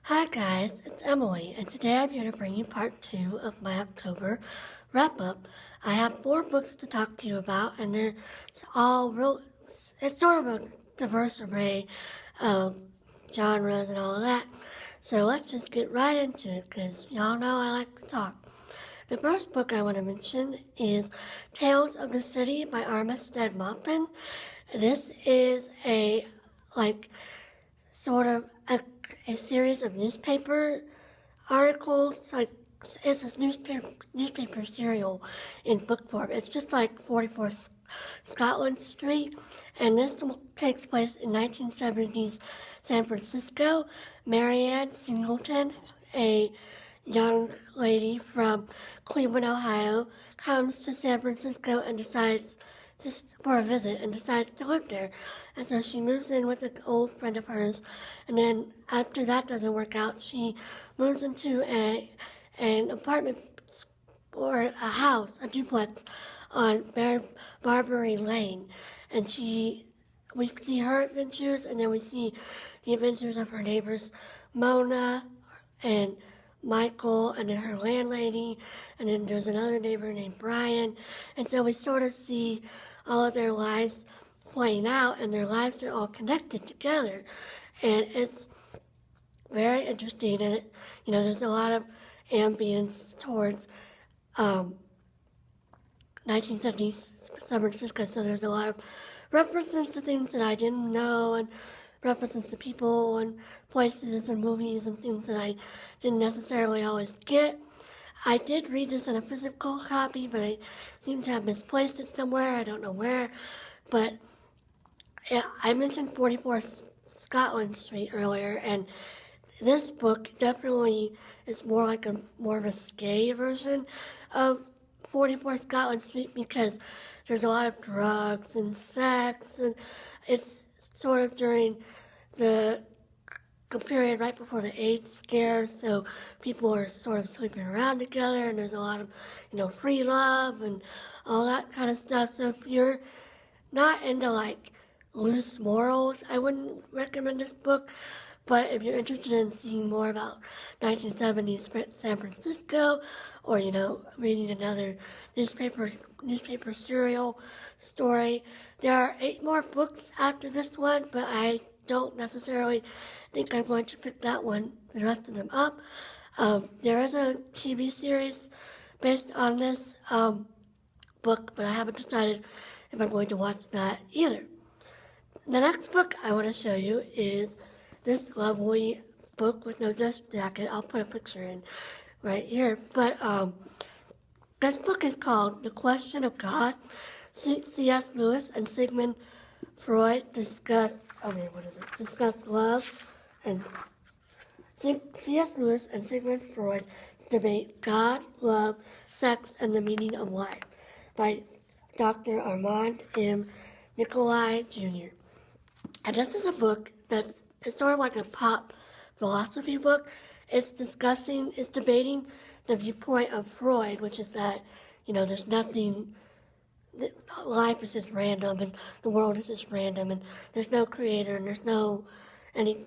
Hi guys, it's Emily, and today I'm here to bring you part 2 of my October wrap-up. I have 4 books to talk to you about, and they're all it's sort of a diverse array of genres and all of that. So let's just get right into it, because y'all know I like to talk. The first book I want to mention is Tales of the City by Armistead Maupin. This is sort of a series of newspaper articles. It's a newspaper serial in book form. It's just like 44 Scotland Street, and this takes place in 1970s San Francisco. Marianne Singleton, a young lady from Cleveland, Ohio, comes to San Francisco and decides just for a visit and decides to live there. And so she moves in with an old friend of hers, and then after that doesn't work out, she moves into an apartment or a house, a duplex on Barbary Lane. And we see her adventures, and then we see the adventures of her neighbors, Mona and Michael, and then her landlady, and then there's another neighbor named Brian. And so we sort of see all of their lives playing out, and their lives are all connected together. And it's very interesting, and there's a lot of ambience towards 1970s San Francisco, so there's a lot of references to things that I didn't know, and references to people and places and movies and things that I didn't necessarily always get. I did read this in a physical copy, but I seem to have misplaced it somewhere. I don't know where. But yeah, I mentioned 44 Scotland Street earlier, and this book definitely is more of a scary version of 44 Scotland Street, because there's a lot of drugs and sex, and it's sort of during the period right before the AIDS scare, so people are sort of sleeping around together, and there's a lot of, free love and all that kind of stuff. So if you're not into loose morals, I wouldn't recommend this book. But if you're interested in seeing more about 1970s San Francisco, or reading another newspaper serial story, there are 8 more books after this one, but I don't necessarily think I'm going to pick the rest of them up. There is a TV series based on this book, but I haven't decided if I'm going to watch that either. The next book I want to show you is this lovely book with no dust jacket. I'll put a picture in right here. But this book is called The Question of God. C.S. Lewis and Sigmund Freud discuss love, and C.S. Lewis and Sigmund Freud debate God, love, sex, and the meaning of life by Dr. Armand M. Nicholi Jr. And this is a book it's sort of like a pop philosophy book. It's debating the viewpoint of Freud, which is that, there's nothing, life is just random, and the world is just random, and there's no creator, and there's no any,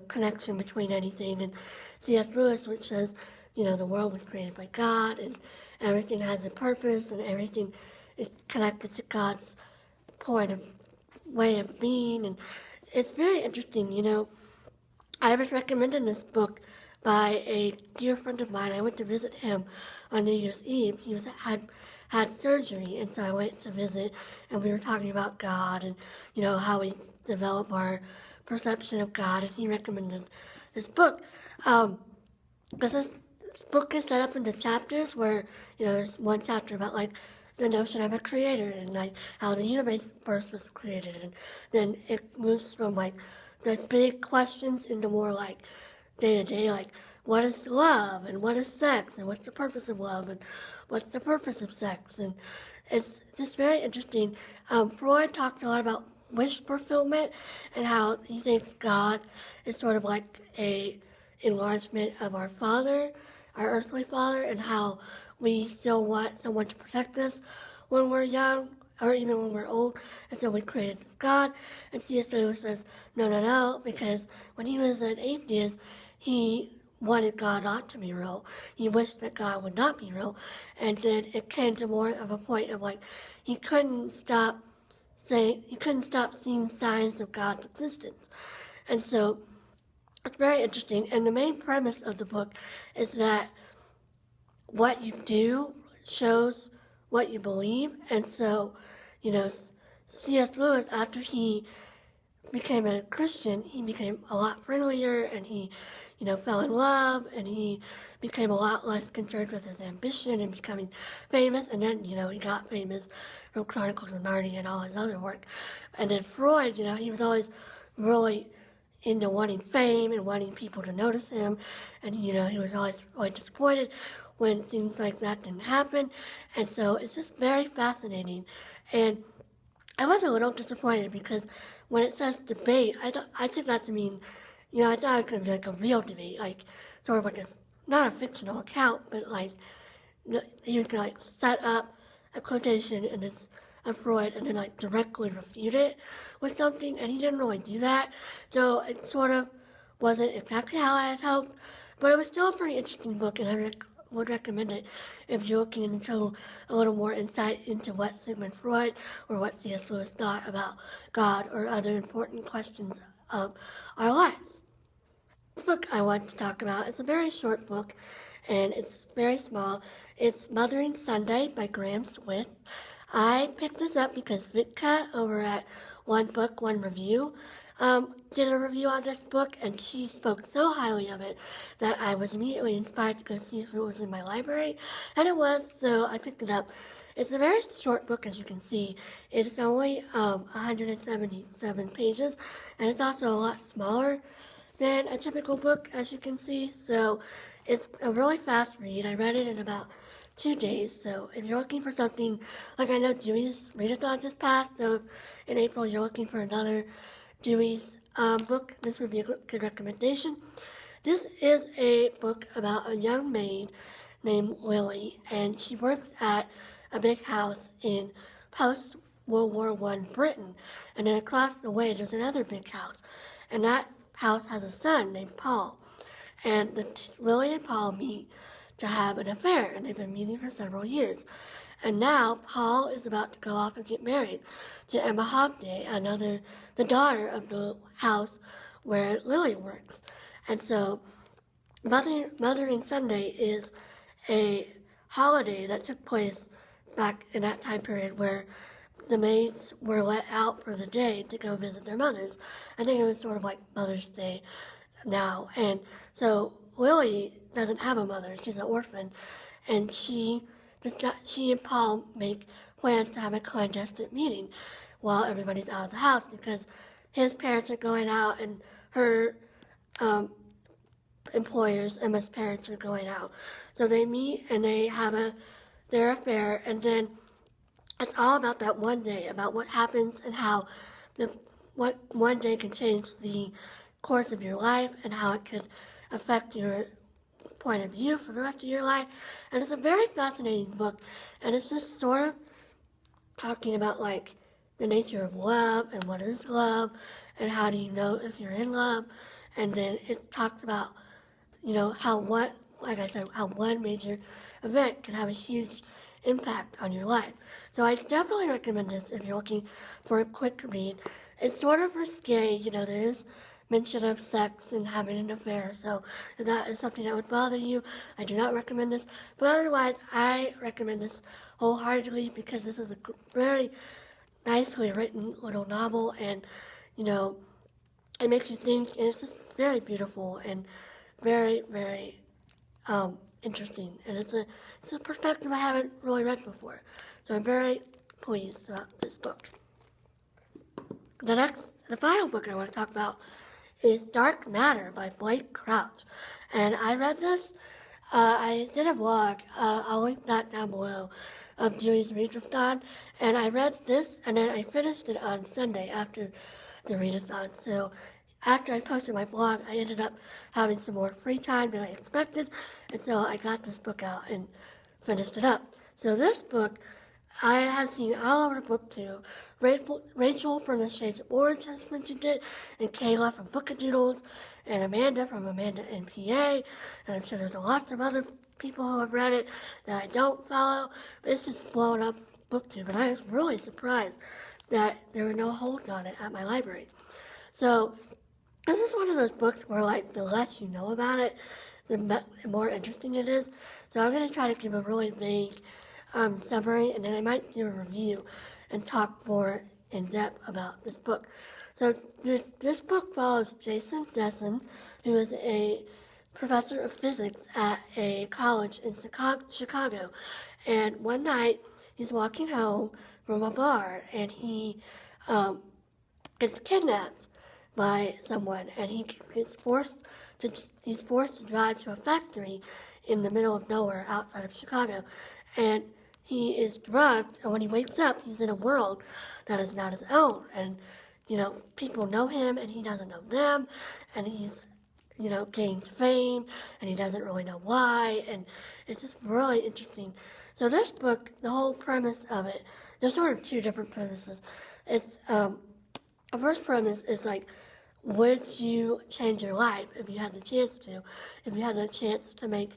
connection between anything. And C.S. Lewis, which says, the world was created by God, and everything has a purpose, and everything is connected to God's way of being. And it's very interesting. I was recommended this book by a dear friend of mine. I went to visit him on New Year's Eve. He had surgery, and so I went to visit, and we were talking about God and, how we develop our perception of God, and he recommended this book. Because this book is set up into chapters where, there's one chapter about, the notion of a creator, and, how the universe first was created, and then it moves from, the big questions into more, day-to-day, what is love, and what is sex, and what's the purpose of love, and what's the purpose of sex, and it's just very interesting. Freud talked a lot about wish fulfillment, and how he thinks God is sort of like a enlargement of our Father, our earthly Father, and how we still want someone to protect us when we're young, or even when we're old, and so we created God. And C.S. Lewis says, no, because when he was an atheist, he wanted God not to be real. He wished that God would not be real. And then it came to more of a point of like, he couldn't stop seeing signs of God's existence. And so it's very interesting. And the main premise of the book is that what you do shows what you believe. And so, C.S. Lewis, after he became a Christian, he became a lot friendlier, and he, fell in love, and he became a lot less concerned with his ambition and becoming famous. And then, he got famous from Chronicles of Narnia and all his other work. And then Freud, he was always really into wanting fame and wanting people to notice him. And, he was always really disappointed when things like that didn't happen. And so it's just very fascinating. And I was a little disappointed because when it says debate, I took that to mean, I thought it was going to be like a real debate, like sort of like not a fictional account, but like he was going to like set up a quotation and it's of Freud and then like directly refute it with something, and he didn't really do that. So it sort of wasn't exactly how I had hoped, but it was still a pretty interesting book, and I would recommend it if you're looking into a little more insight into what Sigmund Freud or what C.S. Lewis thought about God or other important questions of our lives. The book I want to talk about is a very short book, and it's very small. It's Mothering Sunday by Graham Swift. I picked this up because Vitka over at One Book, One Review did a review on this book, and she spoke so highly of it that I was immediately inspired to go see if it was in my library, and it was, so I picked it up. It's a very short book, as you can see. It's only 177 pages, and it's also a lot smaller than a typical book, as you can see, so it's a really fast read. I read it in about 2 days, so if you're looking for something, like I know Dewey's readathon just passed, so in April you're looking for another Dewey's book, this would be a good recommendation. This is a book about a young maid named Lily, and she works at a big house in post-World War I Britain, and then across the way there's another big house, and that house has a son named Paul, and Lily and Paul meet to have an affair, and they've been meeting for several years. And now Paul is about to go off and get married to Emma Hobday, the daughter of the house where Lily works. And so Mothering Sunday is a holiday that took place back in that time period where the maids were let out for the day to go visit their mothers. I think it was sort of like Mother's Day now. And so Lily doesn't have a mother. She's an orphan. And she and Paul make plans to have a clandestine meeting while everybody's out of the house because his parents are going out and her employers, Emma's parents, are going out. So they meet and they have their affair, and then it's all about that one day, about what happens and how what one day can change the course of your life and how it could affect your point of view for the rest of your life. And it's a very fascinating book, and it's just sort of talking about like the nature of love and what is love and how do you know if you're in love. And then it talks about how one major event can have a huge impact on your life. So I definitely recommend this if you're looking for a quick read. It's sort of risque, there is mention of sex and having an affair, so if that is something that would bother you, I do not recommend this. But otherwise, I recommend this wholeheartedly because this is a very nicely written little novel, and it makes you think, and it's just very beautiful and very, very interesting, and it's a perspective I haven't really read before, so I'm very pleased about this book. The final book I want to talk about is Dark Matter by Blake Crouch, and I read this. I did a vlog. I'll link that down below of Dewey's readathon, and I read this, and then I finished it on Sunday after the readathon. So after I posted my blog, I ended up having some more free time than I expected, and so I got this book out and finished it up. So this book I have seen all over the book too. Rachel from the Shades of Orange has mentioned it, and Kayla from Bookadoodles, and Amanda from Amanda NPA, and I'm sure there's a lot of other people who have read it that I don't follow, but it's just blowing up booktube, and I was really surprised that there were no holds on it at my library. So this is one of those books where, like, the less you know about it, the more interesting it is. So I'm going to try to give a really vague summary, and then I might do a review and talk more in depth about this book. So this book follows Jason Dessen, who is a professor of physics at a college in Chicago. And one night, he's walking home from a bar, and he gets kidnapped by someone, and he's forced to drive to a factory in the middle of nowhere outside of Chicago, and he is drugged, and when he wakes up, he's in a world that is not his own, and people know him, and he doesn't know them, and he's gained fame, and he doesn't really know why, and it's just really interesting. So this book, the whole premise of it, there's sort of two different premises. It's the first premise is like, would you change your life if you had the chance to? If you had the chance to make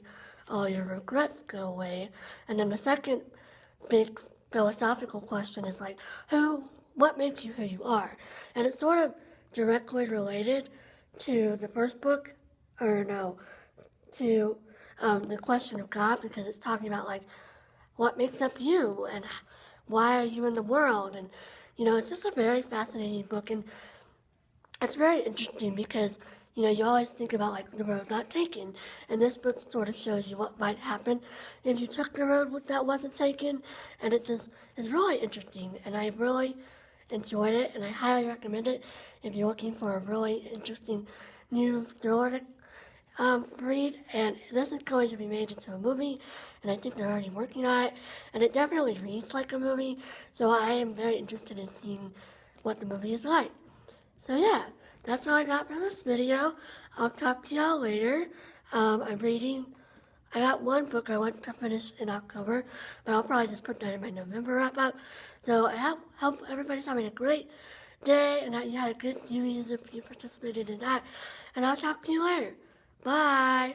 all your regrets go away? And then the second big philosophical question is like, what makes you who you are? And it's sort of directly related to the first book, to the question of God, because it's talking about like, what makes up you, and why are you in the world? And it's just a very fascinating book, and it's very interesting because, you always think about, like, the road not taken, and this book sort of shows you what might happen if you took the road that wasn't taken, and it just is really interesting, and I really enjoyed it, and I highly recommend it if you're looking for a really interesting new thriller to read, and this is going to be made into a movie, and I think they're already working on it, and it definitely reads like a movie, so I am very interested in seeing what the movie is like. So yeah, that's all I got for this video. I'll talk to y'all later. I got one book I want to finish in October, but I'll probably just put that in my November wrap-up. So I hope everybody's having a great day, and that you had a good New Year's if you participated in that. And I'll talk to you later. Bye!